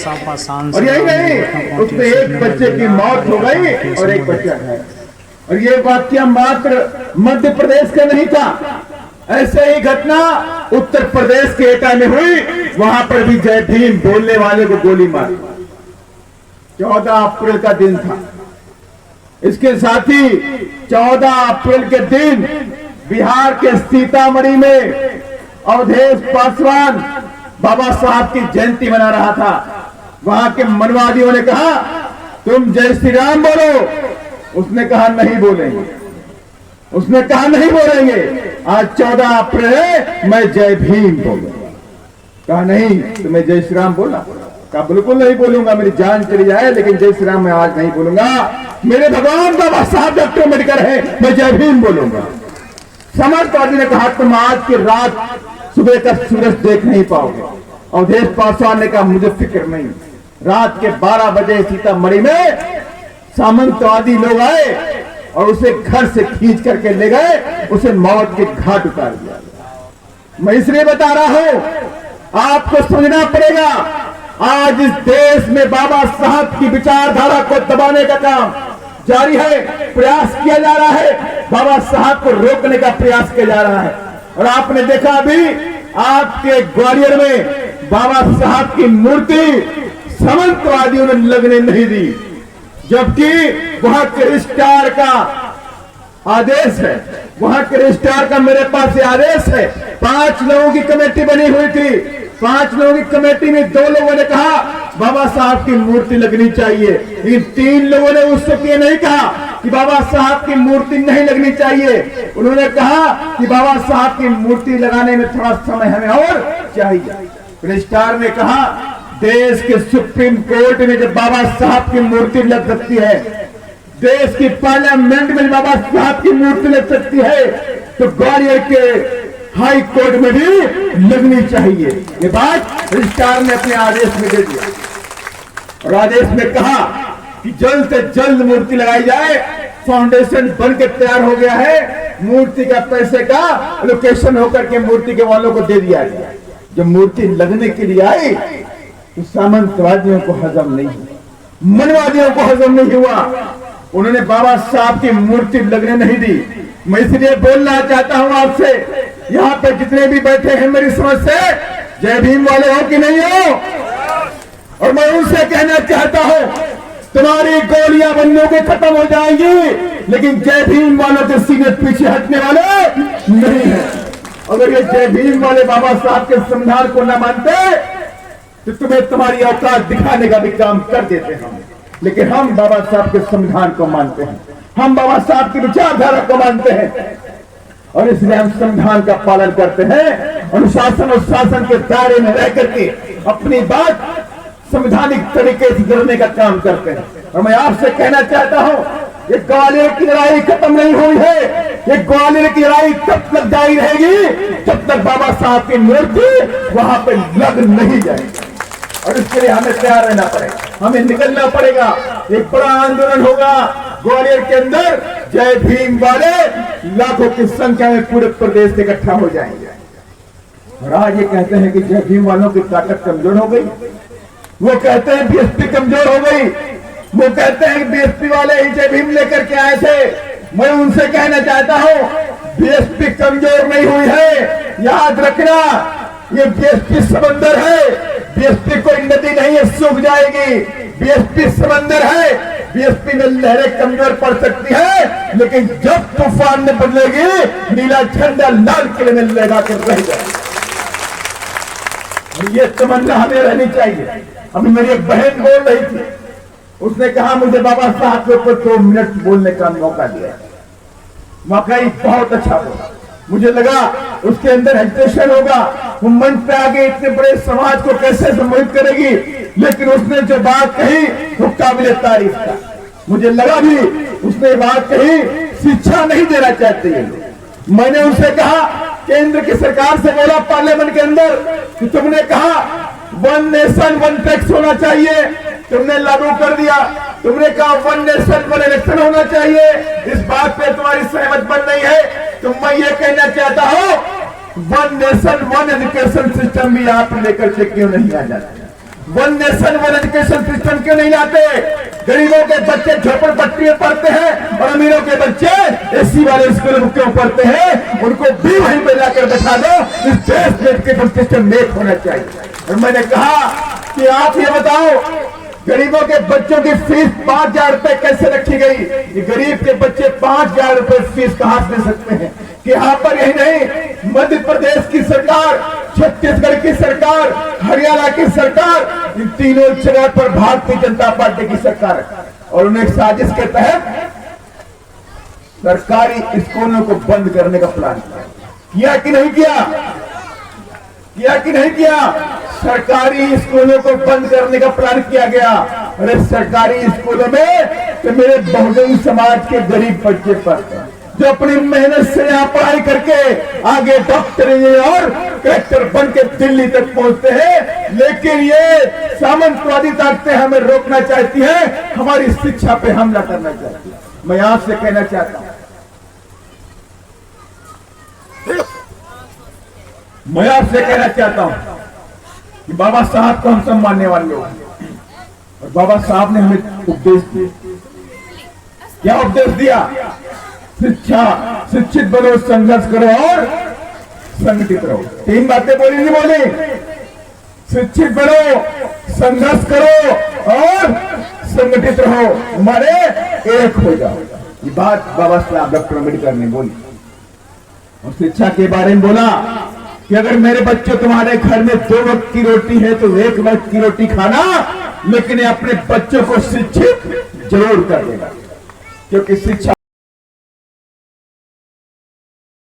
और यही नहीं, उसमें एक बच्चे की मौत हो गई और एक बच्चा है। और ये वाक्य मात्र मध्य प्रदेश का नहीं था, ऐसे ही घटना उत्तर प्रदेश के एटा में हुई। वहां पर भी जय भीम बोलने वाले को गोली मारी। 14 अप्रैल का दिन था। इसके साथ ही 14 अप्रैल के दिन बिहार के सीतामढ़ी में अवधेश पासवान बाबा साहब की जयंती मना रहा था। वहां के मनवादियों ने कहा तुम जय श्री राम बोलो। उसने कहा नहीं बोलेंगे। उसने कहा नहीं बोलेंगे, आज 14 अप्रैल है, मैं जय भीम बोलूंगा। कहा नहीं, तुम्हें जय श्री राम बोला? कहा बिल्कुल नहीं बोलूंगा, मेरी जान चली जाए लेकिन जय श्री राम मैं आज नहीं बोलूंगा। मेरे भगवान बाबा साहब डॉक्टर अम्बेडकर है, मैं जय भीम बोलूंगा। समाजवादी ने कहा तुम आज की रात सुबह का सूरज देख नहीं पाओगे। अवधेश पासवान ने कहा मुझे फिक्र नहीं। रात के 12 बजे सीतामढ़ी में सामंतवादी लोग आए और उसे घर से खींच करके ले गए, उसे मौत के घाट उतार दिया। मैं इसलिए बता रहा हूं, आपको समझना पड़ेगा, आज इस देश में बाबा साहब की विचारधारा को दबाने का काम जारी है, प्रयास किया जा रहा है। बाबा साहब को रोकने का प्रयास किया जा रहा है। और आपने देखा अभी आपके ग्वालियर में बाबा साहब की मूर्ति सामंतवादियों ने लगने नहीं दी, जबकि वहां के रजिस्ट्रार का आदेश है। वहां के रजिस्ट्रार का मेरे पास आदेश है। 5 लोगों की कमेटी बनी हुई थी। 5 लोगों की कमेटी में 2 लोगों ने कहा बाबा साहब की मूर्ति लगनी चाहिए, लेकिन 3 लोगों ने उस वक्त ये नहीं कहा कि बाबा साहब की मूर्ति नहीं लगनी चाहिए। उन्होंने कहा कि बाबा साहब की मूर्ति लगाने में थोड़ा समय हमें और चाहिए। रजिस्ट्रार ने कहा देश के सुप्रीम कोर्ट में जब बाबा साहब की मूर्ति लग सकती है, देश की पार्लियामेंट में बाबा साहब की मूर्ति लग सकती है, तो ग्वालियर के हाई कोर्ट में भी लगनी चाहिए। ये बात रजिस्ट्रार ने अपने आदेश में दे दिया और आदेश में कहा कि जल्द से जल्द मूर्ति लगाई जाए। फाउंडेशन बनकर तैयार हो गया है, मूर्ति का पैसे का लोकेशन होकर के मूर्ति के वालों को दे दिया गया। जब मूर्ति लगने के लिए आई तो सामंतवादियों को हजम नहीं हुआ, मनवादियों को हजम नहीं हुआ। उन्होंने बाबा साहब की मूर्ति लगने नहीं दी। मैं इसलिए बोलना चाहता हूं आपसे, यहाँ पे जितने भी बैठे हैं मेरी समझ से जय भीम वाले हो कि नहीं हो? और मैं उनसे कहना चाहता हूं तुम्हारी गोलियां बंदूक के खत्म हो जाएंगी, लेकिन जय भीम वालों के सीने पीछे हटने वाले नहीं है। अगर ये जय भीम वाले बाबा साहब के संविधान को न मानते तो तुम्हें तुम्हारी औकात दिखाने का भी काम कर देते हम, लेकिन हम बाबा साहब के संविधान को मानते हैं, हम बाबा साहब की विचारधारा को मानते हैं और इसलिए हम संविधान का पालन करते हैं। अनुशासन और शासन के दायरे में रह करके अपनी बात संवैधानिक तरीके से करने का काम करते हैं। और मैं आपसे कहना चाहता हूं, ये ग्वालियर की लड़ाई खत्म नहीं हुई है। ये ग्वालियर की लड़ाई तब तक जारी रहेगी जब तक बाबा साहब की मूर्ति वहां पे लग नहीं जाएगी। और इसके लिए हमें तैयार रहना पड़ेगा, हमें निकलना पड़ेगा। एक बड़ा आंदोलन होगा ग्वालियर के अंदर। जय भीम वाले लाखों की संख्या में पूरे प्रदेश से इकट्ठा हो जाएंगे। और आज ये कहते हैं कि जय भीम वालों की ताकत कमजोर हो गई, वो कहते हैं बीएसपी कमजोर हो गई, वो कहते हैं कि बीएसपी वाले ही जय भीम लेकर के आए थे। मैं उनसे कहना चाहता हूं बीएसपी कमजोर नहीं हुई है। याद रखना, ये बीएसपी समंदर है। बीएसपी कोई नदी नहीं है, सूख जाएगी। बीएसपी समंदर है। बीएसपी में लहरें कमजोर पड़ सकती है, लेकिन जब तूफान में बदलेगी नीला झंडा लाल किले में लगा कर रह जाएगा। ये तमन्ना हमें रहनी चाहिए। अभी मेरी एक बहन बोल रही थी, उसने कहा मुझे बाबा साहब के ऊपर 2 मिनट बोलने का मौका दिया। वाकई बहुत अच्छा बोला। मुझे लगा उसके अंदर हेजिटेशन होगा, वो मंच पे आगे इतने बड़े समाज को कैसे संबोधित करेगी, लेकिन उसने जो बात कही वो काबिल तारीफ था। मुझे लगा भी उसने बात कही शिक्षा नहीं देना चाहते हैं। मैंने उनसे कहा, केंद्र की सरकार से बोला पार्लियामेंट के अंदर कि तुमने कहा 1 नेशन 1 टैक्स होना चाहिए, तुमने लागू कर दिया। तुमने कहा 1 नेशन 1 इलेक्शन होना चाहिए, इस बात पे तुम्हारी सहमत बन नहीं है। तो मैं ये कहना चाहता हूं 1 नेशन 1 एजुकेशन सिस्टम भी आप लेकर के क्यों नहीं आ जाते? One nation one education system क्यों नहीं लाते? गरीबों के बच्चे झोपड़पट्टी में पढ़ते हैं और अमीरों के बच्चे एसी वाले स्कूल में क्यों पढ़ते हैं? उनको भी वहीं पे लाकर बैठा दो। इस देश में एजुकेशन सिस्टम मेक होना चाहिए। और मैंने कहा कि आप ये बताओ, गरीबों के बच्चों की फीस 5,000 रुपए कैसे रखी गई? ये गरीब के बच्चे 5,000 रुपए फीस कहां से दे सकते हैं? कि यहाँ पर यही नहीं, मध्य प्रदेश की सरकार, छत्तीसगढ़ की सरकार, हरियाणा की सरकार, इन तीनों जगह पर भारतीय जनता पार्टी की सरकार है। और उन्हें साजिश के तहत सरकारी स्कूलों को बंद करने का प्लान किया कि नहीं किया? किया कि नहीं किया? सरकारी स्कूलों को बंद करने का प्लान किया गया। अरे सरकारी स्कूलों में तो मेरे बहुजन समाज के गरीब बच्चे पढ़ते हैं, जो अपनी मेहनत से यहाँ पढ़ाई करके आगे डॉक्टर इंजीनियर कलेक्टर बन के दिल्ली तक पहुंचते हैं। लेकिन ये सामंतवादी ताकतें हमें रोकना चाहती हैं, हमारी शिक्षा पे हमला करना चाहती है। मैं आपसे कहना चाहता हूं, मैं आपसे कहना चाहता हूं कि बाबा साहब को हम सब मानने वाले लोग हैं। और बाबा साहब ने हमें उपदेश दिया। क्या उपदेश दिया? शिक्षित बनो, संघर्ष करो और संगठित रहो। 3 बातें बोली नहीं बोली? शिक्षित बनो, संघर्ष करो और संगठित रहो, हमारे एक हो जाओ। ये बात बाबा साहब डॉक्टर अम्बेडकर ने बोली। और शिक्षा के बारे में बोला कि अगर मेरे बच्चों, तुम्हारे घर में 2 वक्त की रोटी है तो 1 वक्त की रोटी खाना, लेकिन अपने बच्चों को शिक्षित जरूर कर देगा, क्योंकि शिक्षा